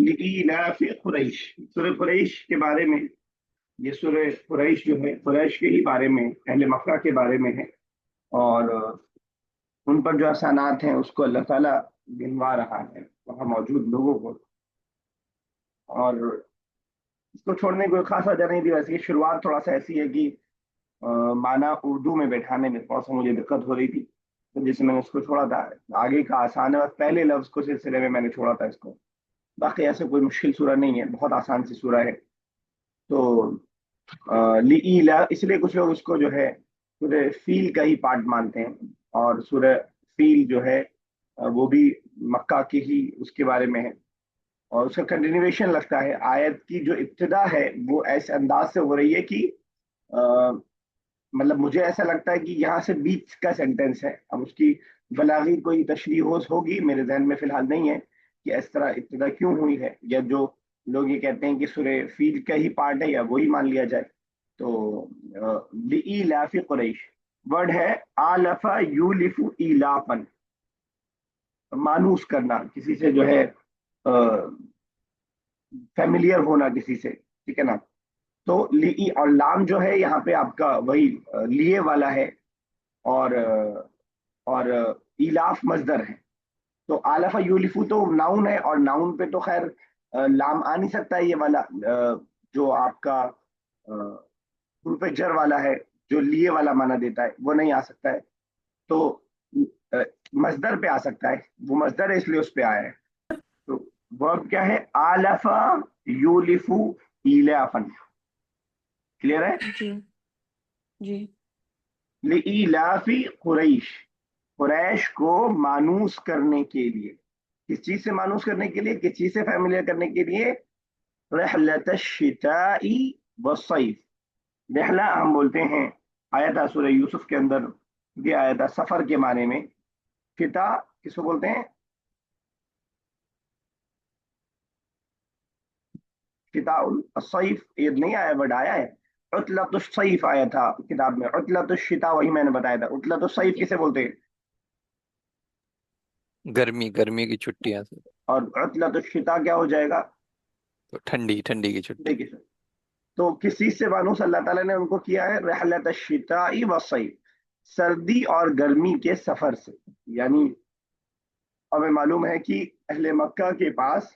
لإيلاف قریش، سورہ قریش کے بارے میں، یہ سورہ قریش جو ہے قریش کے ہی بارے میں، اہل مکہ کے بارے میں ہے، اور ان پر جو احسانات ہیں اس کو اللہ تعالیٰ گنوا رہا ہے وہاں موجود لوگوں کو، اور اس کو چھوڑنے کی کوئی خاص وجہ نہیں تھی، ویسے یہ شروعات تھوڑا سا ایسی ہے کہ معنی اردو میں بیٹھانے میں تھوڑا سا مجھے دقت ہو رہی تھی، تو جس سے میں نے اس کو چھوڑا تھا، آگے کا آسان ہے، بس پہلے لفظ کو سلسلے میں میں نے چھوڑا تھا اس کو، باقی ایسے کوئی مشکل سورہ نہیں ہے، بہت آسان سی سورہ ہے۔ تو لِإِيلَا اس لیے کچھ لوگ اس کو جو ہے سورہ فیل کا ہی پارٹ مانتے ہیں، اور سورہ فیل جو ہے وہ بھی مکہ کی ہی اس کے بارے میں ہے، اور اس کا کنٹینیویشن لگتا ہے، آیت کی جو ابتدا ہے وہ ایسے انداز سے ہو رہی ہے کہ مطلب مجھے ایسا لگتا ہے کہ یہاں سے بیچ کا سینٹینس ہے، اب اس کی بلاغی کوئی تشریح ہوگی، میرے ذہن میں فی الحال نہیں ہے کہ اس طرح ابتدا کیوں ہوئی ہے، یا جو لوگ یہ کہتے ہیں کہ سورہ فیل کا ہی پارٹ ہے یا وہی مان لیا جائے۔ تو لإیلاف قریش ورڈ ہے آلف یولف ایلافن، مانوس کرنا کسی سے، جو ہے فیملیئر ہونا کسی سے، ٹھیک ہے نا؟ تو لی اور لام جو ہے یہاں پہ آپ کا وہی لیے والا ہے، اور ایلاف مصدر ہے، تو آلفا یولیفو تو ناؤن ہے، اور ناؤن پہ تو خیر لام آ نہیں سکتا ہے، یہ والا جو آپ کا حروف جر والا ہے، جو لیے والا معنی دیتا ہے وہ نہیں آ سکتا ہے، تو مصدر پہ آ سکتا ہے، وہ مصدر ہے اس لیے اس پہ آیا ہے۔ تو ورب کیا ہے؟ آلفا یولیفو ایلافن، کلیئر ہے؟ جی جی لإیلاف قریش، قریش کو مانوس کرنے کے لیے، کس چیز سے مانوس کرنے کے لیے، کس چیز سے فیملیئر کرنے کے لیے؟ رحلت الشتاء والصیف، رحلہ ہم بولتے ہیں، آیا تھا سورہ یوسف کے اندر، یہ آیا تھا سفر کے معنی میں، شتا کس کو بولتے ہیں؟ شتاء الصیف، یہ نہیں آیا، ورڈ آیا ہے، عطلت الصیف آیا تھا کتاب میں، عطلت الشتاء وہی میں نے بتایا تھا، عطلت الصیف کسے بولتے ہیں؟ گرمی، گرمی کی چھٹیاں سے، اور عطلت الشتاء کیا ہو جائے گا؟ تو ٹھنڈی، ٹھنڈی کی چھٹی۔ دیکھیے، تو کس چیز سے مانوس اللہ تعالیٰ نے ان کو کیا ہے؟ رحلت الشتاء والصیف، سردی اور گرمی کے سفر سے، یعنی ہمیں معلوم ہے کہ اہل مکہ کے پاس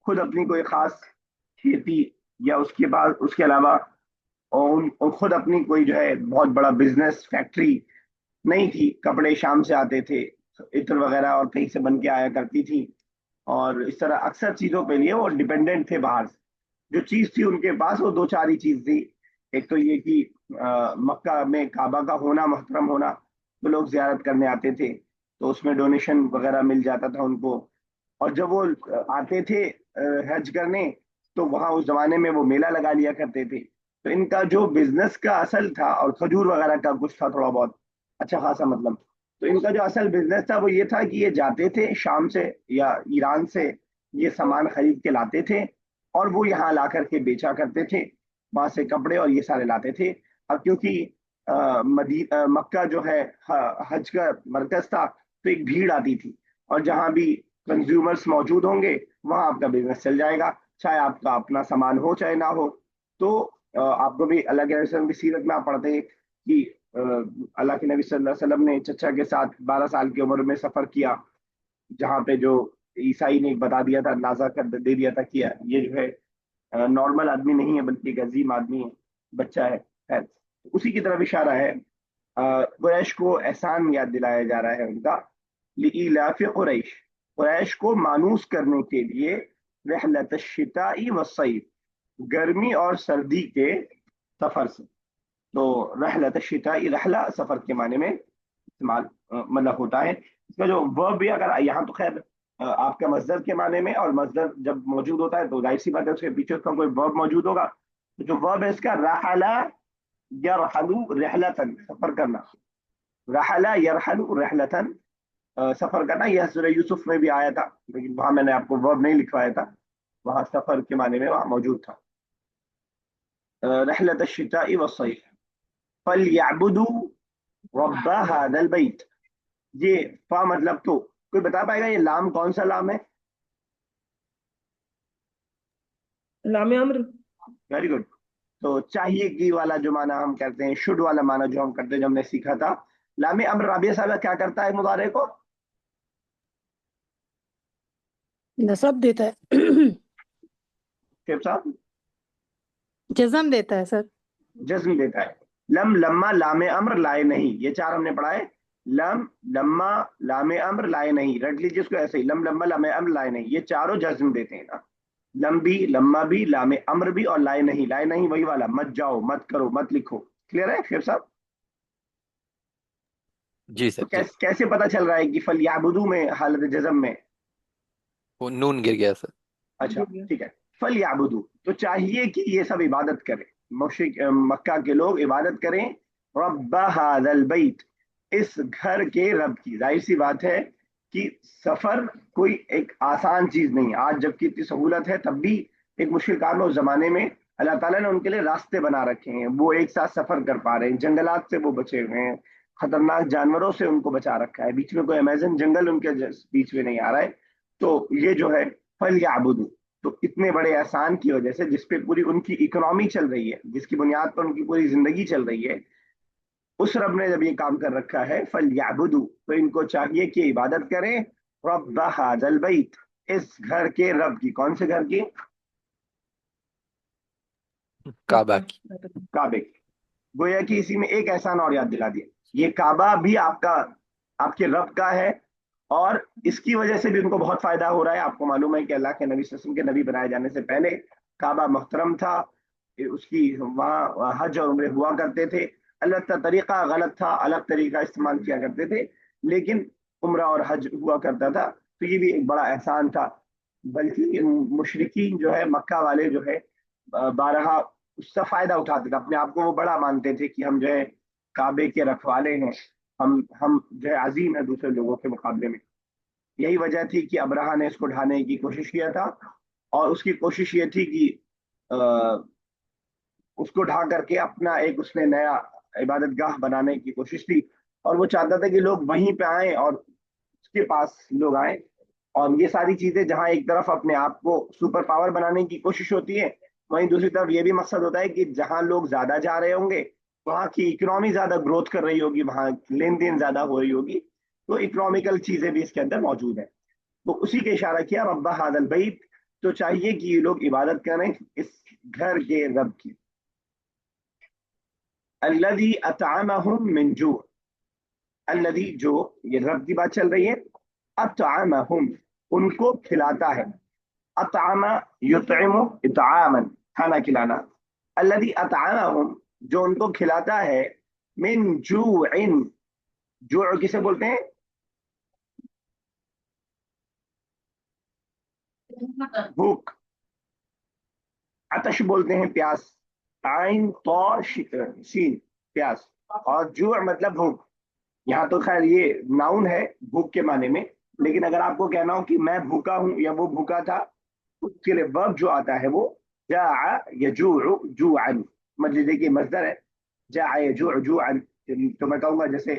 خود اپنی کوئی خاص کھیتی، یا اس کے بعد اس کے علاوہ خود اپنی کوئی جو ہے بہت بڑا بزنس فیکٹری نہیں تھی، کپڑے شام سے آتے تھے، عطر وغیرہ اور کہیں سے بن کے آیا کرتی تھی، اور اس طرح اکثر چیزوں کے لیے وہ ڈیپینڈنٹ تھے باہر سے، جو چیز تھی ان کے پاس وہ دو چار ہی چیز تھی، ایک تو یہ کہ مکہ میں کعبہ کا ہونا، محترم ہونا، تو لوگ زیارت کرنے آتے تھے، تو اس میں ڈونیشن وغیرہ مل جاتا تھا ان کو، اور جب وہ آتے تھے حج کرنے، تو وہاں اس زمانے میں وہ میلہ لگا لیا کرتے تھے، تو ان کا جو بزنس کا اصل تھا، اور کھجور وغیرہ کا کچھ تھا تھوڑا بہت اچھا خاصا مطلب، تو ان کا جو اصل بزنس تھا وہ یہ تھا کہ یہ جاتے تھے شام سے یا ایران سے یہ سامان خرید کے لاتے تھے، اور وہ یہاں لا کر کے بیچا کرتے تھے، وہاں سے کپڑے اور یہ سارے لاتے تھے۔ اب کیونکہ مکہ جو ہے حج کا مرکز تھا، تو ایک بھیڑ آتی تھی، اور جہاں بھی کنزیومرز موجود ہوں گے وہاں آپ کا بزنس چل جائے گا، چاہے آپ کا اپنا سامان ہو چاہے نہ ہو۔ تو آپ کو بھی اللہ کے نبی صلی اللہ علیہ وسلم کی سیرت میں آپ پڑھتے ہیں کہ اللہ کے نبی صلی اللہ علیہ وسلم نے چچا کے ساتھ 12 سال کی عمر میں سفر کیا، جہاں پہ جو عیسائی نے بتا دیا تھا، اندازہ کر دے دیا تھا کہ یہ جو ہے نارمل آدمی نہیں ہے بلکہ ایک عظیم آدمی ہے، بچہ ہے، خیر اسی کی طرف اشارہ ہے۔ قریش کو احسان یاد دلایا جا رہا ہے ان کا، لإیلاف قریش، قریش کو مانوس کرنے کے لیے، رحلت الشتاء والصیف، گرمی اور سردی کے سفر سے، تو رحلت الشتاء، رحلہ سفر کے معنی میں استعمال مطلب ہوتا ہے، اس کا جو ورب بھی اگر یہاں تو خیر آپ کا مصدر کے معنی میں، اور مصدر جب موجود ہوتا ہے تو ظاہر سی بات ہے اس کے پیچھے اس کا کوئی ورب موجود ہوگا، تو جو ورب ہے اس کا رحلہ یرحلو رحلتن، سفر کرنا، رحلہ یرحلو رحلتن، سفر کرنا، یہ سورہ یوسف میں بھی آیا تھا، لیکن وہاں میں نے آپ کو ورب نہیں لکھوایا تھا، وہاں سفر کے معنی میں وہاں موجود تھا، رحلت الشتاء والصيف، فليعبدوا رب هذا البيت، یہ فا مطلب تو، کوئی بتا پائے گا یہ لام کون سا لام ہے؟ लाम अम्र। Very good. तो चाहिए की वाला जो माना हम करते हैं, शुड वाला माना जो हम करते हैं, जो हमने सीखा था, लामे अम्र राबिया साहब क्या करता है मुदारे को? नसब देता है। शेख साहब? जज़म देता है सर। जज्म देता है। लम, लम्मा, लामे अम्र, लाए नहीं, ये चार हमने पढ़ा है। लम, लम्मा, लामे अम्र, लाए नहीं, रट लीजिए इसको ऐसे ही, लम, लम्मा, लामे अम्र, लाए नहीं, ये चारों जज्म देते हैं ना। लम भी, लम्मा भी, लामे अम्र भी, और लाए नहीं। लाए नहीं वही वाला, मत जाओ, मत करो, मत लिखो। क्लियर है शेख साहब? जी तो सर जी। कैसे पता चल रहा है कि फल याबुदू में हालत जज्म में? वो नून गिर गया सर। अच्छा ठीक है। फल याबुदू, तो चाहिए कि ये सब इबादत करें, मुशरिक मक्का के लोग इबादत करें, रब्ब हादल बैत, इस घर के रब की। जाहिर सी बात है कि सफर कोई एक आसान चीज नहीं है। आज जबकि इतनी सहूलत है तब भी एक मुश्किल काम है। उस जमाने में अल्लाह ताला ने उनके लिए रास्ते बना रखे हैं, वो एक साथ सफर कर पा रहे हैं, जंगलात से वो बचे हुए हैं, खतरनाक जानवरों से उनको बचा रखा है, बीच में कोई अमेजन जंगल उनके बीच में नहीं आ रहा है। तो ये जो है फल याबुदू, तो इतने बड़े एहसान की वजह से, जिसपे पूरी उनकी इकोनॉमी चल रही है, जिसकी बुनियाद पर उनकी पूरी जिंदगी चल रही है, उस रब ने जब ये काम कर रखा है फल याबुदू, तो इनको चाहिए कि इबादत करें रब्ब हादल बैत, इस घर के रब की। कौन से घर की? काबा की। काबे की। गोया कि इसी में एक एहसान और याद दिला दिया, ये काबा भी आपका, आपके रब का है, और इसकी वजह से भी उनको बहुत फायदा हो रहा है। आपको मालूम है कि अल्लाह के नबी सल्लल्लाहु अलैहि वसल्लम के नबी बनाए जाने से पहले काबा मुहतरम था, उसकी वहाँ हज और उम्रे हुआ करते थे। अलग तरीका गलत था, अलग तरीका इस्तेमाल किया करते थे, लेकिन उम्रा और हज हुआ करता था। तो ये भी एक बड़ा एहसान था। बल्कि मुशरिकीन जो है, मक्का वाले जो है, बारहा उसका फायदा उठाते थे, अपने आप को वो बड़ा मानते थे कि हम जो है काबे के रखवाले हैं, हम जो है अजीम है दूसरे लोगों के मुकाबले में। यही वजह थी कि अब्राहा ने इसको ढाने की कोशिश किया था, और उसकी कोशिश ये थी कि अ, उसको ढा करके अपना एक उसने नया इबादत गाह बनाने की कोशिश थी। और वो चाहता था कि लोग वहीं पे आए और उसके पास लोग आए। और ये सारी चीजें, जहां एक तरफ अपने आप को सुपर पावर बनाने की कोशिश होती है, वहीं दूसरी तरफ ये भी मकसद होता है कि जहां लोग ज्यादा जा रहे होंगे, वहां की इकोनॉमी ज्यादा ग्रोथ कर रही होगी, वहां लेन देन ज्यादा हो रही होगी, तो इकोनॉमिकल चीजें भी इसके अंदर मौजूद है। तो उसी के इशारा किया रब्बा हादल बैत, तो चाहिए कि ये लोग इबादत करें इस घर के रब की। अल्लज़ी अतअमहुम मिन जू, अल्लज़ी जो, ये रब की बात चल रही है, अतअमहुम उनको खिलाता है, अतआमा युतइमु इतआमन, खाना खिलाना। अल्लज़ी अतअमहुम जो उनको खिलाता है, मिन जूइन, जू किसे बोलते हैं? भूख। अतश बोलते हैं प्यास, आइन तो शीन, प्यास। और जू मतलब भूख। यहाँ तो खैर ये नाउन है भूख के माने में, लेकिन अगर आपको कहना हो कि मैं भूखा हूं या वो भूखा था, उसके लिए वर्ब जो आता है वो जा यजूउ जुअन। मतलब देखिए मजदर है, जा यजूउ जुअन। तो मैं कहूंगा जैसे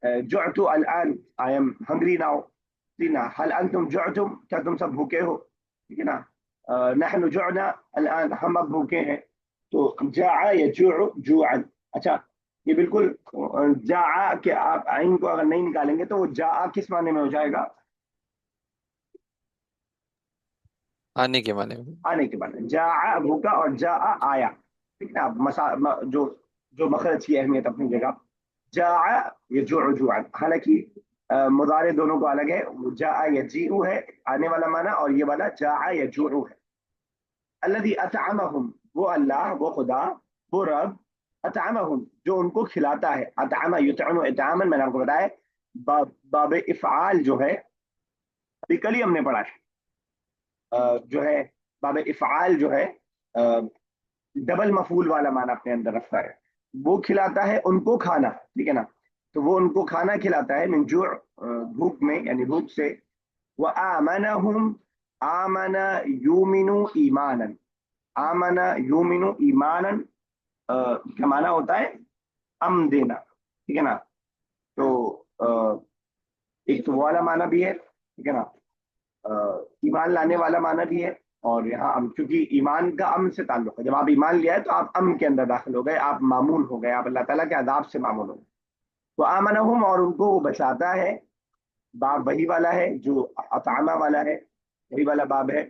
जुअतु अलआन, आई एम हंग्री नाउ। ना हल अंतुम जुअतुम, क्या तुम सब भूखे हो? ठीक है ना। नहनु जुअना अलआन, हम अब भूखे हैं। तो जा यजूउ जुअन। अच्छा, ये बिल्कुल जा के आप आइन को अगर नहीं निकालेंगे तो वो जा किस माने में हो जाएगा? आने के माने में। आने के बाद जा भूखा, और जा आया। ठीक है, अब जो जो मखरज की अहमियत अपनी जगह। जा ये जो हालांकि मुदारे दोनों को अलग है, जा यजीउ है आने वाला माना, और ये वाला जा यजूउ है। अल्लज़ी अतअमहुम, वो अल्लाह, वो खुदा, वो रब, अतअमहुम जो उनको खिलाता है। अतअमा युतअमु इतआमन, मैंने आपको बताया बाब इफ़आल जो है, अभी कल ही हमने पढ़ा है, जो है बाब इफ़आल जो है डबल मफूल वाला माना अपने अंदर रखता है। वो खिलाता है उनको खाना, ठीक है ना। तो वो उनको खाना खिलाता है मिन जू, भूख में यानी भूख से। व आमनहुम, आमना यूमिनु ईमानन, आमना यूमिनु ईमानन, क्या माना होता है? अम देना, ठीक है ना। तो एक तो वो वाला माना भी है, ठीक है ना, ईमान लाने वाला माना भी है, اور یہاں چونکہ ایمان کا امن سے تعلق ہے، جب آپ ایمان لے آئے تو آپ امن کے اندر داخل ہو گئے، آپ معمون ہو گئے، آپ اللہ تعالیٰ کے عذاب سے معمون ہو گئے. تو آمنہم، اور ان کو وہ بچاتا ہے. باب وہی والا ہے جو اطعمہ والا ہے، وہی والا باب ہے.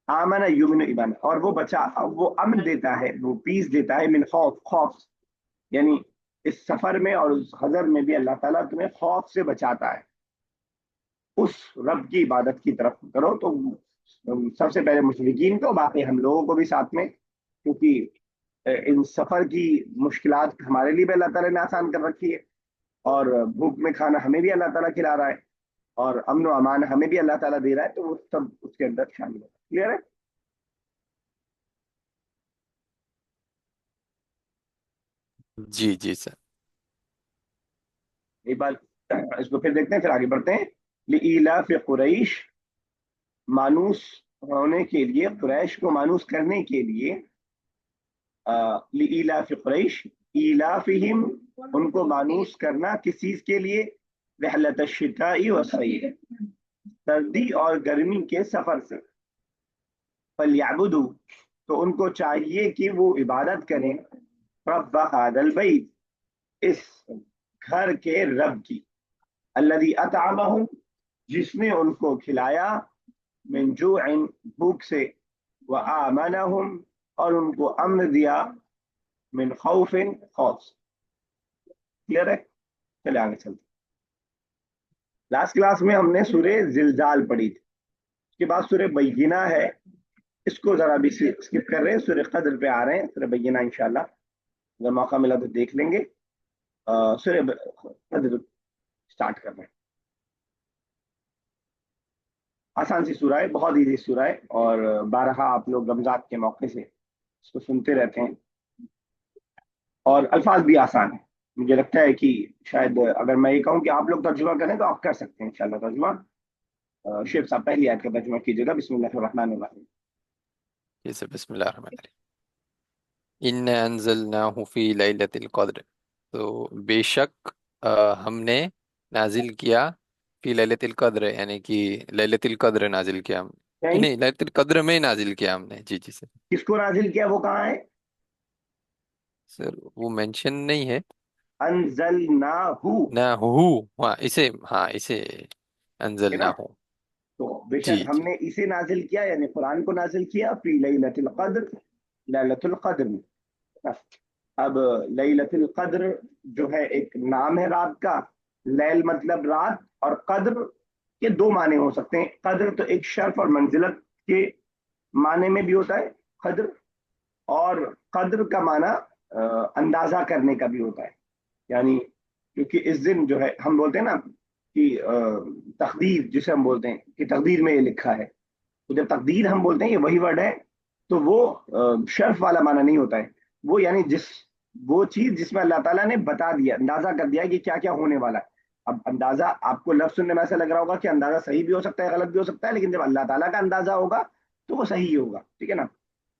آمن یمن ایمان، اور وہ امن دیتا ہے، وہ پیس دیتا ہے، من خوف، خوف. یعنی اس سفر میں اور اس حضر میں بھی اللہ تعالیٰ تمہیں خوف سے بچاتا ہے. اس رب کی عبادت کی طرف کرو. تو سب سے پہلے مشرکین کو، باقی ہم لوگوں کو بھی ساتھ میں، کیونکہ ان سفر کی مشکلات ہمارے لیے بھی اللہ تعالیٰ نے آسان کر رکھی ہے، اور بھوک میں کھانا ہمیں بھی اللہ تعالیٰ کھلا رہا ہے، اور امن و امان ہمیں بھی اللہ تعالیٰ دے رہا ہے، تو وہ سب اس کے اندر شامل ہے. کلیئر ہے؟ جی جی سر. ایک بار اس کو پھر دیکھتے ہیں، پھر آگے بڑھتے ہیں. لإیلاف قریش، مانوس ہونے کے لیے، قریش کو مانوس کرنے کے لیے. لإیلاف قریش، ایلافہم، ان کو مانوس کرنا کس چیز کے لیے؟ رحلت الشتاء والصیف، سردی اور گرمی کے سفر سے. فلیعبدوا، تو ان کو چاہیے کہ وہ عبادت کریں، رب هذا البیت، اس گھر کے رب کی، الذی اطعمہم، جس نے ان کو کھلایا، من جوع، بھوک سے، وآمنہم، اور ان کو امن دیا، من خوف، خوف سے. کلیئر ہے؟ چلے آگے چلتے. لاسٹ کلاس میں ہم نے سورہ زلزال پڑھی تھی، اس کے بعد سورہ بینہ ہے، اس کو ذرا بھی اسکپ کر رہے ہیں، سورہ قدر پہ آ رہے ہیں. سورہ بینہ انشاءاللہ اگر موقع ملا تو دیکھ لیں گے. سورہ قدر سٹارٹ کر رہے ہیں. آسان سی سورہ ہے، بہت ایزی سورہ ہے، اور بارہا آپ لوگ رمضان کے موقع سے اس کو سنتے رہتے ہیں، اور الفاظ بھی آسان ہیں. مجھے لگتا ہے کہ شاید اگر میں یہ کہوں کہ آپ لوگ ترجمہ کریں تو آپ کر سکتے ہیں انشاءاللہ ترجمہ. شیخ صاحب پہلی آیت کا ترجمہ کیجیے گا. بسم اللہ الرحمن الرحیم. جی سر. بسم اللہ الرحمن الرحیم. ان انزلناہ فی لیلۃ القدر، تو بے شک ہم نے نازل کیا فی لیلۃ القدر، یعنی کہ لیلۃ القدر نازل کیا ہم نے، یعنی نہیں لیلۃ القدر میں نازل کیا ہم نے. جی جی سر. کس کو نازل کیا، وہ کہاں ہے؟ سر وہ مینشن نہیں ہے. انزلناہ، نہ ہو، ہاں اسے، ہاں اسے ہے نا؟ انزلناہ. تو بے جی شک ہم جی. نے اسے نازل کیا، یعنی قرآن کو نازل کیا، فی لیلۃ القدر، لیلۃ القدر میں. اب لیلۃ القدر جو ہے ایک نام ہے رات کا. لیل مطلب رات، اور قدر کے دو معنی ہو سکتے ہیں. قدر تو ایک شرف اور منزلت کے معنی میں بھی ہوتا ہے قدر، اور قدر کا معنی اندازہ کرنے کا بھی ہوتا ہے. یعنی کیونکہ اس دن جو ہے ہم بولتے ہیں نا کہ تقدیر جسے ہم بولتے ہیں کہ تقدیر میں یہ لکھا ہے، تو جب تقدیر ہم بولتے ہیں یہ وہی ورڈ ہے، تو وہ شرف والا معنی نہیں ہوتا ہے. وہ یعنی وہ چیز جس میں اللہ تعالیٰ نے بتا دیا، اندازہ کر دیا کہ کیا کیا ہونے والا ہے. اب اندازہ آپ کو لفظ سننے میں ایسا لگ رہا ہوگا کہ اندازہ صحیح بھی ہو سکتا ہے، غلط بھی ہو سکتا ہے، لیکن جب اللہ تعالیٰ کا اندازہ ہوگا تو وہ صحیح ہی ہوگا. ٹھیک ہے نا؟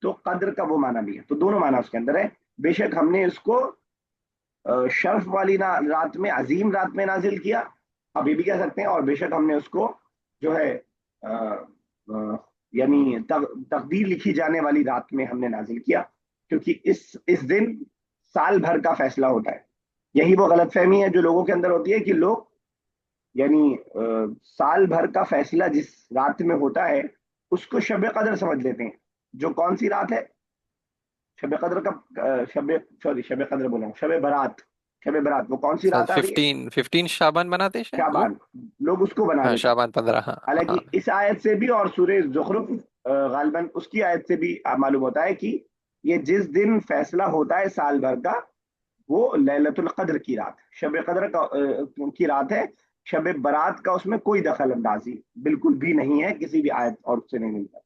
تو قدر کا وہ معنی بھی ہے، تو دونوں معنی اس کے اندر ہے. بے شک ہم نے اس کو شرف والی رات میں، عظیم رات میں نازل کیا، اب یہ بھی کہہ سکتے ہیں. اور بے شک ہم نے اس کو جو ہے یعنی تقدیر لکھی جانے والی رات میں ہم نے نازل کیا، کیونکہ اس دن سال بھر کا فیصلہ ہوتا ہے. یہی وہ غلط فہمی ہے جو لوگوں کے اندر ہوتی ہے کہ لوگ یعنی سال بھر کا فیصلہ جس رات میں ہوتا ہے اس کو شب قدر سمجھ لیتے ہیں. جو کون سی رات ہے شب قدر کا؟ شب قدر بولا ہوں، شب برات. شب برات وہ کون سی سر رات آ رہی ہے؟ 15 شعبان بناتے ہیں شاید وہ. شعبان. لوگ اس کو بنا ہاں لیتے ہیں. شعبان 15، ہاں حالانکہ ہاں. اس آیت سے بھی اور سورہ زخرف غالباً اس کی آیت سے بھی معلوم ہوتا ہے کہ یہ جس دن فیصلہ ہوتا ہے سال بھر کا، وہ لیلۃ القدر کی رات، شب قدر کی رات ہے. شب برات کا اس میں کوئی دخل اندازی بالکل بھی نہیں ہے، کسی بھی آیت اور اس سے نہیں ملتا.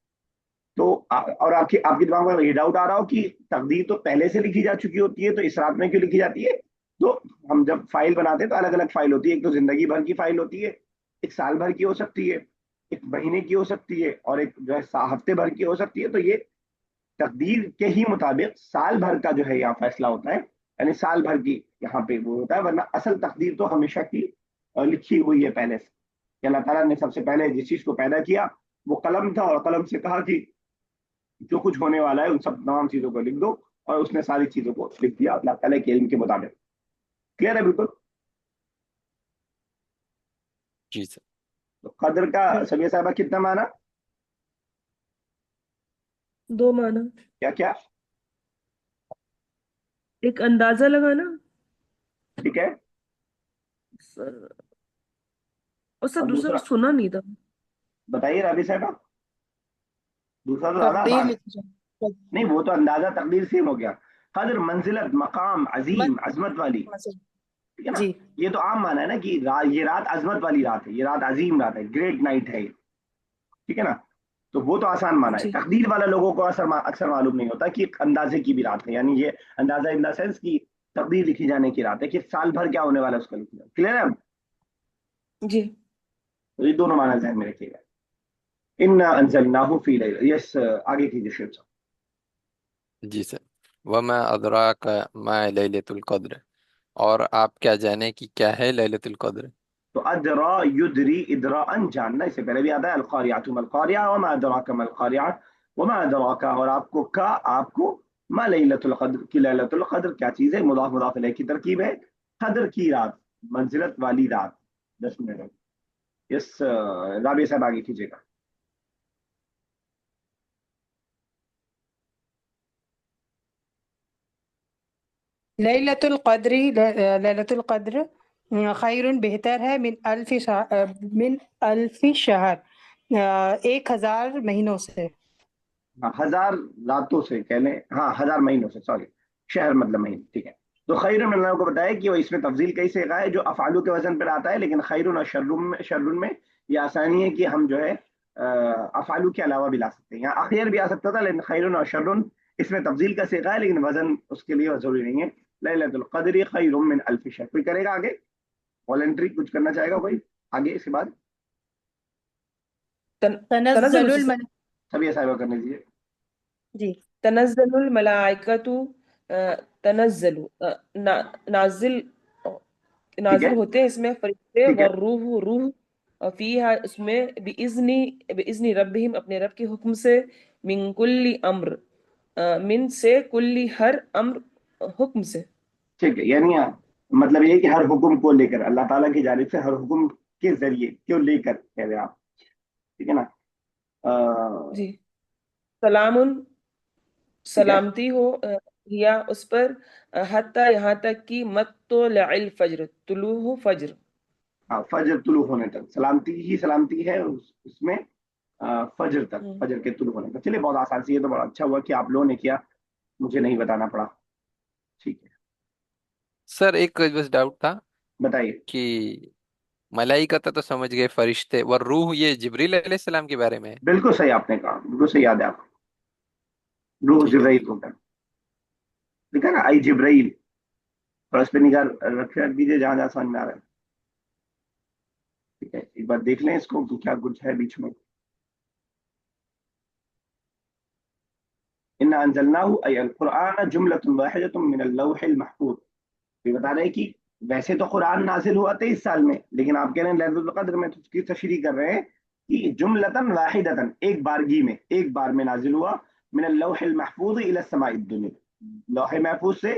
تو اور آپ کی دماغ میں یہ ڈاؤٹ آ رہا ہو کہ تقدیر تو پہلے سے لکھی جا چکی ہوتی ہے تو اس رات میں کیوں لکھی جاتی ہے؟ تو ہم جب فائل بناتے ہیں تو الگ الگ فائل ہوتی ہے. ایک تو زندگی بھر کی فائل ہوتی ہے، ایک سال بھر کی ہو سکتی ہے، ایک مہینے کی ہو سکتی ہے، اور ایک جو ہے ہفتے بھر کی ہو سکتی ہے. تو یہ تقدیر کے ہی مطابق سال بھر کا جو ہے یہاں فیصلہ ہوتا ہے، یعنی سال بھر کی یہاں پہ وہ ہوتا ہے. ورنہ اصل تقدیر تو ہمیشہ کی لکھی ہوئی ہے پہلے سے، کہ اللہ تعالیٰ نے سب سے پہلے جس چیز کو پیدا کیا وہ قلم تھا، اور قلم سے کہا کہ जो कुछ होने वाला है उन सब तमाम चीजों को लिख दो, और उसने सारी चीजों को लिख दिया अल्लाह ताला के इल्म के मुताबिक। क्लियर है बिल्कुल? जी सर। तो कदर का सबिया साहबा कितना माना? दो माना। क्या क्या? एक अंदाजा लगाना ठीक है। सर, और सर और दूसरा दूसरा सुना नहीं था। बताइए राबी साहबा, दूसरा तो ज्यादा तकदीर आसान है। लिखी जाए। नहीं, वो तो अंदाजा तकदीर सेम हो गया। कदर मंजिलत मकाम मन अजीम अजमत वाली, ठीक है ना? जी ये तो आम माना है ना कि ये रात अजमत वाली रात है, ये रात अजीम रात है, ग्रेट नाइट है ये, ठीक है ना? तो वो तो आसान माना है। जी तकदीर वाला लोगों को अक्सर मालूम नहीं होता कि अंदाजे की भी रात है, यानी ये अंदाजा इन द सेंस की तकदीर लिखी जाने की रात है, कि साल भर क्या होने वाला है उसका लिखी जाए। क्लियर है अब? जी। तो ये दोनों माना ध्यान में रखिएगा। इन्ना अंजलनाहु फी लैला, यस आगे कीजिए शेर साहब। जी सर। वमा अदराक मा लैलतुल कद्र, और आप क्या जाने कि क्या है लैलतुल कद्र। तो अदरा युदरी इदराअन, जानना, इससे पहले भी आता है अलकारियातु मल कारिया वमा अदराका मल कारिया, वमा अदराका, और आपको का, आपको, मा लैलतुल कद्र, की लैलतुल कद्र क्या चीज है? मुदाफ मुदाफ इलैह की तरकीब है। कद्र की रात, मंजिलत वाली रात। 10 मिनट। यस राबी साहब आगे कीजिएगा। लैलतुल क़द्री लैलतुल क़द्र खैरुन बेहतर है मिन अल्फी शहर 1000 महीनों से। हाँ, 1000 रातों से कह लें, हाँ 1000 महीनों से, सॉरी, शहर मतलब महीने, ठीक है। तो खैर में अल्लाह को बताया कि वो इसमें तफजील कई से है जो अफालू के वजन पर आता है, लेकिन खैरुन और शर्रुन में ये आसानी है कि हम जो है अफालू के अलावा भी ला सकते हैं। यहाँ अखिर भी आ सकता था, लेकिन खैरुन और शर्रुन इसमें तफजील का सीखा है, लेकिन वजन उसके लिए जरूरी नहीं है। लैलतुल क़द्री खैरुम मिन अल्फि शहर। कोई करेगा आगे? वॉलंटरी कुछ करना चाहेगा कोई आगे इसके बाद? तनज़्ज़ुल तनज़्ज़लुल से सर। मल सभी ऐसा करने दीजिए। जी तनज़्ज़लुल मलाइकतु तनज़्ज़लु नाजिल ठीक है, नाजिल होते हैं इसमें फरिश्ते, ठीक है। व रूह फीहा, इसमें बिइज़्नी बिइज़्नी रब्बिहिम, अपने रब के हुक्म से, मिन कुल्ली अम्र, मिन से, कुल्ली हर, अम्र हुक्म से। ठीक है, यानी मतलब ये है कि हर हुक्म को लेकर, अल्लाह ताला की जानिब से हर हुक्म के जरिए, क्यों लेकर कह रहे हैं आप, ठीक है ना? जी। सलामुन, ठीक है। सलामती हो, या उस पर, हत्ता, यहाँ तक कि मत्तुलइल फज्र, तुलू फज्र। हाँ, फजर तुलू होने तक सलामती ही सलामती है उसमें, फजर तक, हम्म। फजर के तुलू होने तक। चलिए, बहुत आसान सी है, तो बड़ा अच्छा हुआ कि आप लोगों ने किया, मुझे नहीं बताना पड़ा। ठीक है, सर एक बस डाउट था बताइए। कि मलाइकता तो समझ गए, फरिश्ते, और रूह ये जिब्रील अलैहिस्सलाम के बारे में है। बिल्कुल सही आपने कहा, बिल्कुल सही याद है आपको। रूह ठीक है जिब्राइल सर। होता है, ठीक है ना, आई जिब्राइल। थोड़ा इस पे निगाह रख दीजिए जहां जहां समझ में आ रहा है। ठीक है, एक बार देख लें इसको कि क्या कुछ है बीच में। इन्ना अंजलनाहु अय अल कुरआन जुमलतुन वाहिदतुन मिन अल लौहिल महफूज। ये बता रहे हैं कि वैसे तो कुरान नाजिल हुआ 23 साल में, लेकिन आप कह रहे हैं लैलतुल कद्र में, तो उसकी तशरीह कर रहे हैं कि जुमलतन वाहिदतन, एक बारगी में, एक बार में नाजिल हुआ, मिन अल लौहिल महफूज इला समाई दुनिया, लौह महफूज से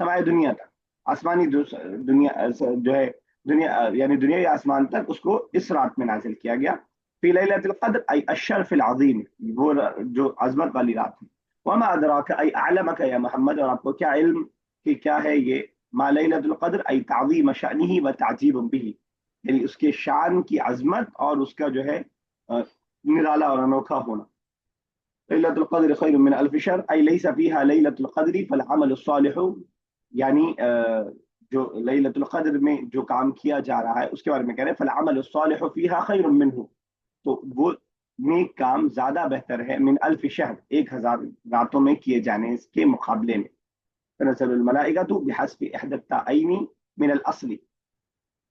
समाई दुनिया तक, आसमानी दुनिया जो है, दुनिया यानी दुनिया या आसमान तक, उसको इस रात में नाजिल किया गया। फी लैलतुल कद्र अय अशरफिल अज़ीम, वो जो अजमत वाली रात है। वमा अदराका अय अअलमका या मोहम्मद, और आपको क्या इल्म कि क्या है ये मा लैलतुल कद्र, अय ताज़ीम शअनिही व ताजीब बिही, यानी उसके शान की अजमत और उसका जो है निराला और अनोखा होना। लैलतुल कद्र खैरुम मिन अल्फ शहर अय लैसा फीहा लैलतुल कद्र फल अमल सालिहु, यानी जो लैलतुल कद्र में जो काम किया जा रहा है उसके बारे में कह रहे हैं, फल अमल सालिहु फीहा खैरुम मिनहु, तो वो नेक काम ज्यादा बेहतर है, मिन अल्फ शहर, 1000 रातों में किए जाने के मुकाबले में। तनज़्ज़लुल मलाइकतु बिहस्बि इहदत ताअयनी मिन अल असली,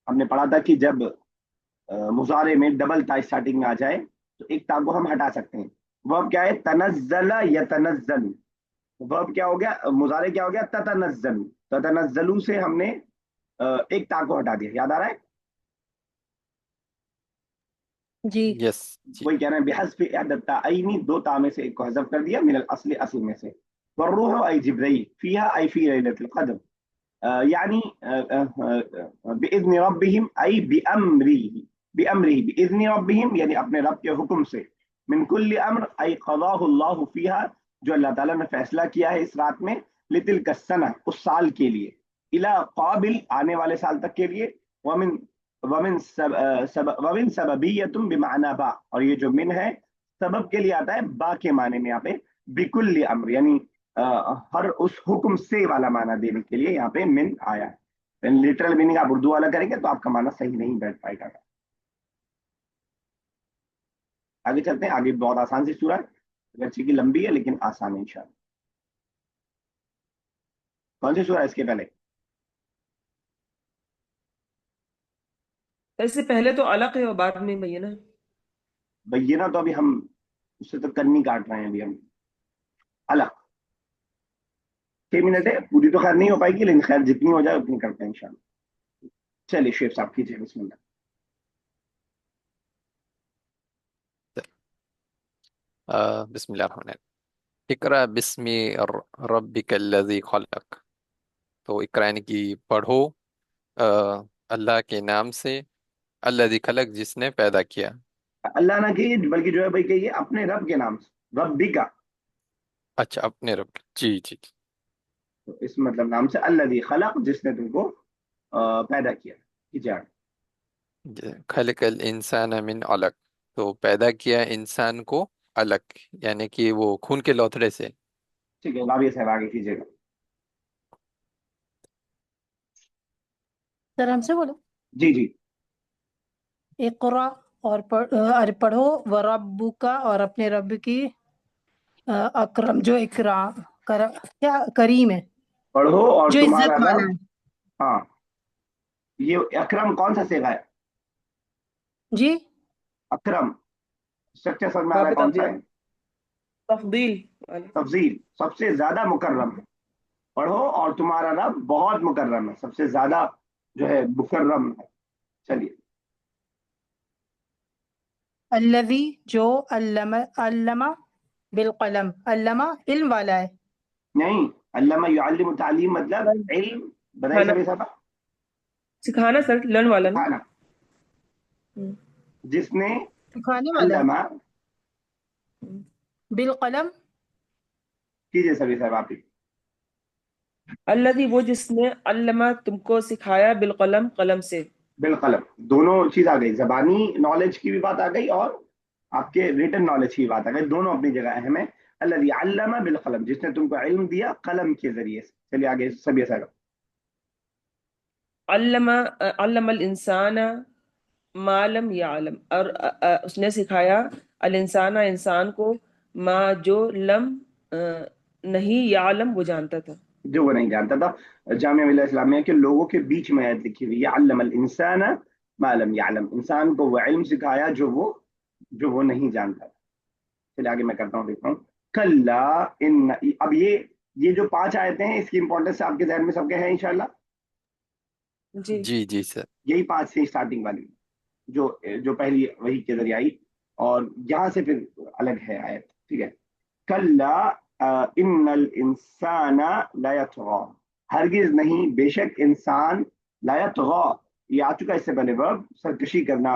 हमने पढ़ा था कि जब मुजारे में डबल ता स्टार्टिंग में आ जाए तो एक ता को हम हटा सकते हैं। वर्ब क्या है? तनज़्ज़ला यतनज़्ज़लु। वर्ब क्या हो गया? मुजारे क्या हो गया? ततनज़्ज़लु। ततनज़्ज़लु से हमने एक ता को हटा दिया, याद आ रहा है? جی यस जी वही कह रहे हैं बिहज़्फ़ इहदा ताईनी, दो ता में से एक को हज़फ कर दिया, मिनल असली, असल में से। वर्रूह आई जिब्रील, फीहा आई फी लैलतुल क़द्र, यानी बिइज़्नि रब्बिहिम आई बिअम्रिही, बिअम्रिही बिइज़्नि रब्बिहिम यानी अपने रब के हुक्म से, मिन कुल्लि अम्र आई क़ज़ाहु अल्लाहु फीहा, जो अल्लाह ताला ने फैसला किया है इस रात में, लितिल्का सना, उस साल के लिए, इला क़ाबिल, आने वाले साल तक के लिए, वमिन वमिन सबबियतुम बिमाना बा, और ये जो मिन है सबब के लिए आता है, बा के माने में यहाँ पे बिकुल्लि अम्र यानी हर उस हुक्म से वाला माना देने के लिए यहाँ पे मिन आया है। लिटरल मीनिंग आप उर्दू वाला करेंगे तो आपका माना सही नहीं बैठ पाएगा। आगे चलते हैं, आगे बहुत आसान सी सूरह है, अगरचे की लंबी है लेकिन आसान है इंशाल्लाह। कौन सी सूरह है इसके पहले? इससे पहले तो अलग है और बाद में बैयना है। बैयना तो अभी हम उससे तो कन्नी काट रहे हैं, अभी हम अलग 6 मिनट है, पूरी तो खैर नहीं हो पाएगी लेकिन खैर जितनी हो जाए उतनी करते हैं इंशाल्लाह। चलिए शेख साहब कीजिए बिस्मिल्लाह। बिस्मिल्लाहिर्रहमानिर्रहीम। इकरा बिस्मि रब्बिकल्लज़ी खलक। तो इकरा यानी कि पढ़ो अल्लाह के नाम से, अल्लज़ी खलक जिसने पैदा किया। अल्लाह ना कहिए बल्कि जो है भाई कहिए अपने रब के नाम से, रब्बी का, अच्छा अपने रब की। जी जी तो इस मतलब नाम से, अल्लज़ी खलक जिसने तुमको पैदा किया। कीजिए आगे। खलकल इंसान मिन अलक। तो पैदा किया इंसान को अलग, यानी कि वो खून के लौथड़े से। ठीक है, लाभिया साहब आगे कीजिएगा। सर हमसे बोलो। जी जी। इक़रा और पढ़ो, व रब्बुका और अपने रब की, अकरम जो इकराम क्या करीम है, पढ़ो और जो तुम्हारा इज्जत वाला रब। है। हाँ, ये अकरम कौन सा सेगा है? जी अकरम स्ट्रक्चर समझ में आ रहा वहाँ है पे कौन सा है? तफदील वाला। तफजील, सबसे ज्यादा मुकर्रम है। पढ़ो और तुम्हारा रब बहुत मुकर्रम है, सबसे ज्यादा जो है मुकर्रम है। चलिए। अल्लज़ी जो अल्लमा बिलकलम, अल्लमा इल्म वाला है। नहीं, अल्लामा युअल्लिमु तालीम मतलब इल्म, बताइए सिखाना, सभी साहब। सिखाना सर, लर्न वाला ना। सिखाना, जिसने सिखाने वाला है। अल्लामा, बिलकलम कीजिए सभी साहब आप ही। अल्लज़ी वो जिसने, अल्लमा तुमको सिखाया, बिलकलम कलम से। बिलकलम, दोनों चीज आ गई, जबानी नॉलेज की भी बात आ गई और आपके रिटन नॉलेज की बात आ गई, दोनों अपनी जगह अहम है। अल्लज़ी अल्लमा बिलकलम, जिसने तुमको इल्म दिया कलम के जरिए से। चलिए आगे सभी साहब। अल्लमा अल्लमल इंसाना मालम यालम, और उसने सिखाया अल इंसाना इंसान को, मा जो लम नहीं यालम वो जानता था। जो वो नहीं जानता था। जामिया मिल्लत इस्लामिया के लोगों के बीच में आयत लिखी हुई है, अल्लमल इंसाना मा लम यालम, इंसान को वो इल्म सिखाया जो वो नहीं जानता था। चलिए आगे मैं करता हूँ, देखता हूँ। कल्ला इन, अब ये जो 5 आयतें हैं इसकी इंपॉर्टेंस आपके जहन में सबके हैं इंशाल्लाह। जी जी जी सर। यही 5 थी स्टार्टिंग वाली, जो जो पहली वही के जरिए आई, और यहाँ से फिर अलग है आयत। ठीक है। कल्ला इन्नल इंसाना ला यतगा, हरगिज नहीं बेशक इंसान, ला यतगा, ये आ चुका इससे पहले वर्ब, सरकशी करना,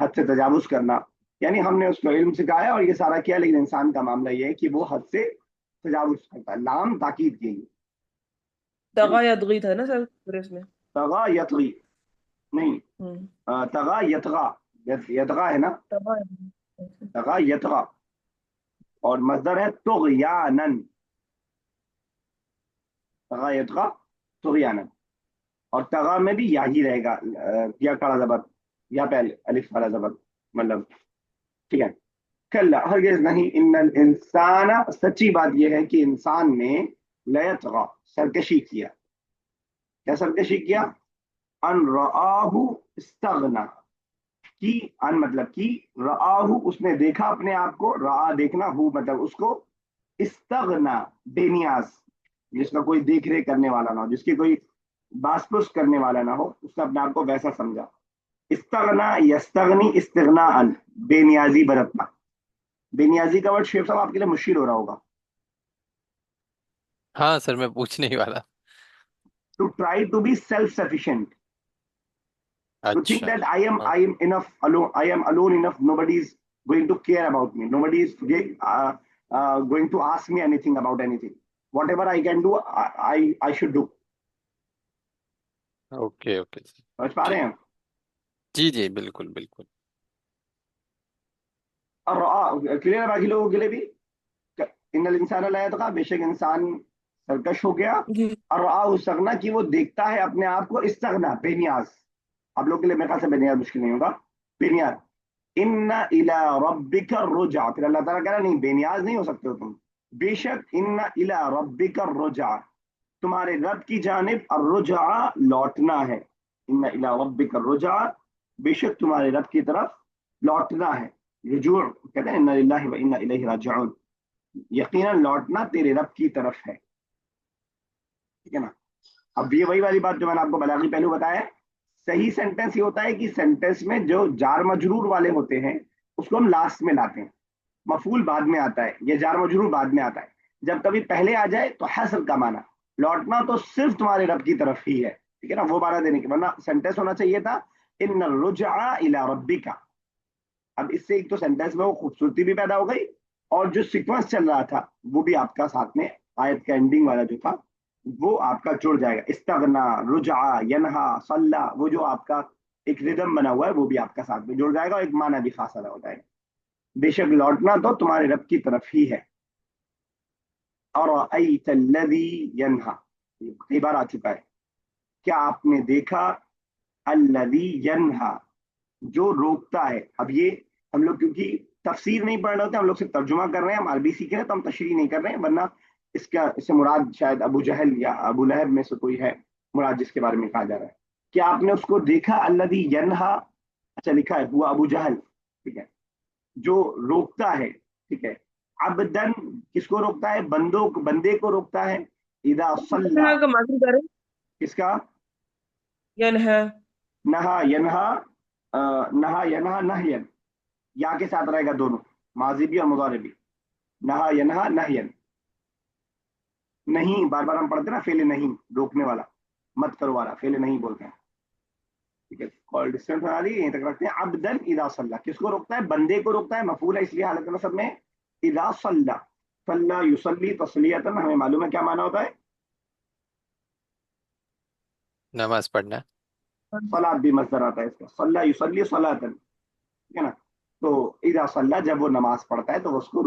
हद से तजावुज करना, यानी हमने उसको इल्म सिखाया और ये सारा किया, लेकिन इंसान का मामला ये है कि वो हद से तजावुज करता है। लाम ताकीद की गई। तगा यदगी था ना सर पूरे इसमें। तगा यतगी नहीं, तगा यतगा, यतगा है ना, तगा तगा यतगा, और मजदर है तुगयानन, तगा यतगा तुगयानन, और तगा में भी या ही रहेगा, या खड़ा जबर, या पे अलिफ वाला जबर, मतलब ठीक है। कल्ला हरगिज नहीं, इन्नल इंसाना, सच्ची बात यह है कि इंसान ने लयतगा, सरकशी किया। क्या सरकशी किया? अन रआहु इस्तगना, की अन मतलब की, रआहु उसने देखा अपने आप को, रआ देखना, हु मतलब उसको, इस्तगना बेनियाज, जिसका कोई देख रेख करने वाला ना हो, जिसकी कोई बासपुस करने वाला ना हो, उसने अपने आप को वैसा समझा। इस्तगना यस्तगनी इस्तिगनाअन, बेनियाजी बरतना। बेनियाजी का वर्ड शेख साहब आपके लिए मुश्किल हो रहा होगा। हाँ सर, मैं पूछने ही वाला। To try to be self sufficient, to think अच्छा। that हाँ, I am enough alone, I am alone enough, nobody is going to care about me, nobody is going to ask me anything about anything, whatever I can do, I should do। Okay okay sir. समझ पा रहे जी हैं? जी जी, बिल्कुल बिल्कुल। और clear है बाकी लोगों के लिए भी? इन्नल इंसान ला यतगा, बेशक इंसान सरकश हो गया। जी। और उस्तगना, कि वो देखता है अपने आप को इस्तगना, बेनियाज। आप लोग के लिए मेरे ख्याल से बेनियाज मुश्किल नहीं होगा, बेनियाज। इन्ना इला रब्बिका रुजा, फिर अल्लाह ताला कह रहा नहीं बेनियाज नहीं हो सकते हो तुम। बेशक इन्ना इला रब्बिका रुजा, तुम्हारे रब की जानिब और रुजा लौटना है। इन्ना इला रब्बिका रुजा, बेशक तुम्हारे रब की तरफ लौटना है। रुजू कहते हैं इन्ना लिल्लाहि व इन्ना इलैहि राजिऊन, यकीनन लौटना तेरे रब की तरफ है। ठीक है ना? अब ये वही वाली बात जो मैंने आपको बलागी पहलू बताया है। सही सेंटेंस ये होता है कि सेंटेंस में जो जार मजरूर वाले होते हैं उसको हम लास्ट में लाते हैं, मफूल बाद में आता है, ये जार मजरूर बाद में आता है। जब कभी पहले आ जाए तो हसर का माना, लौटना तो सिर्फ तुम्हारे रब की तरफ ही है। ठीक है ना? वो माना देने के, वरना सेंटेंस होना चाहिए था इन रुजआ इला रब्बिका। अब इससे एक तो सेंटेंस में वो खूबसूरती भी पैदा हो गई, और जो सीक्वेंस चल रहा था वो भी आपका साथ में, आयत का एंडिंग वाला जो था वो आपका जुड़ जाएगा। इस्तगना, रुजआ, यनहा, सल्ला, वो जो आपका एक रिदम बना हुआ है वो भी आपका साथ में जुड़ जाएगा, और एक माना भी खास अदा हो जाएगा। बेशक लौटना तो तुम्हारे रब की तरफ ही है। और यनहा, कई बार आ चुका है। क्या आपने देखा? अल्लदी यनहा, जो रोकता है। अब ये हम लोग क्योंकि तफसीर नहीं पढ़ रहे होते, हम लोग सिर्फ तर्जुमा कर रहे हैं, हम अरबी सीख रहे हैं, तो हम तशरीह नहीं कर रहे हैं, वरना इससे मुराद शायद अबू जहल या अबू लहब में से कोई है मुराद जिसके बारे में कहा जा रहा है। क्या आपने उसको देखा? अल्लदी यनहा, अच्छा लिखा है हुआ अबू जहल। ठीक है, जो रोकता है। ठीक है, अबदन किसको रोकता है? बंदे को रोकता है। इदा सल्ला, यनहा का माजी करें, किसका? यनहा। नहा यनहा, नहा यनहा नहयन, या के साथ रहेगा दोनों, माजी भी और मुदारे भी। नहा यनहा नहयन, नहीं बार बार हम पढ़ते ना, फेले नहीं, रोकने वाला, मत करो वाला, फेले नहीं बोलते हैं। ठीक है, कॉल डिस्टेंस बना दी, यहीं तक रखते हैं। अबदन इदा सल्ला, किसको रोकता है? बंदे को रोकता है, मफूल है इसलिए हालत नसब में। इदा सल्ला, सल्ला युसल्ली तस्लियतन, हमें मालूम है क्या माना होता है? नमाज पढ़ना। सलात भी मसदर आता है इसका, सल्ला युसल्ली सलातन। ठीक है ना? तो इदा सल्ला, जब वो नमाज पढ़ता है तो उसको